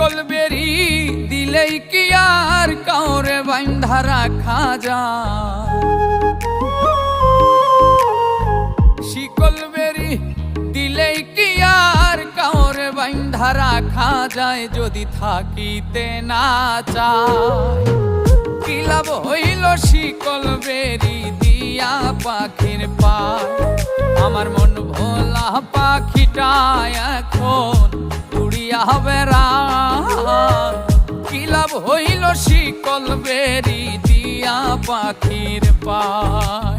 শিকল বেরি দিলেই কি আর কাউরে বাঁধা রাখা যায়? শিকল বেরি দিলেই কি আর কাউরে বাঁধা রাখা যায়? যদি থাকিতে না চায় কি লাভ হইল শিকল বেরি দিয়া পাখির পায়? আমার মন ভোলা পাখিটা এখন উড়িয়া বেড়ায়। কি লাভ হইল শিকল বেরি দিয়া পাখির পায়?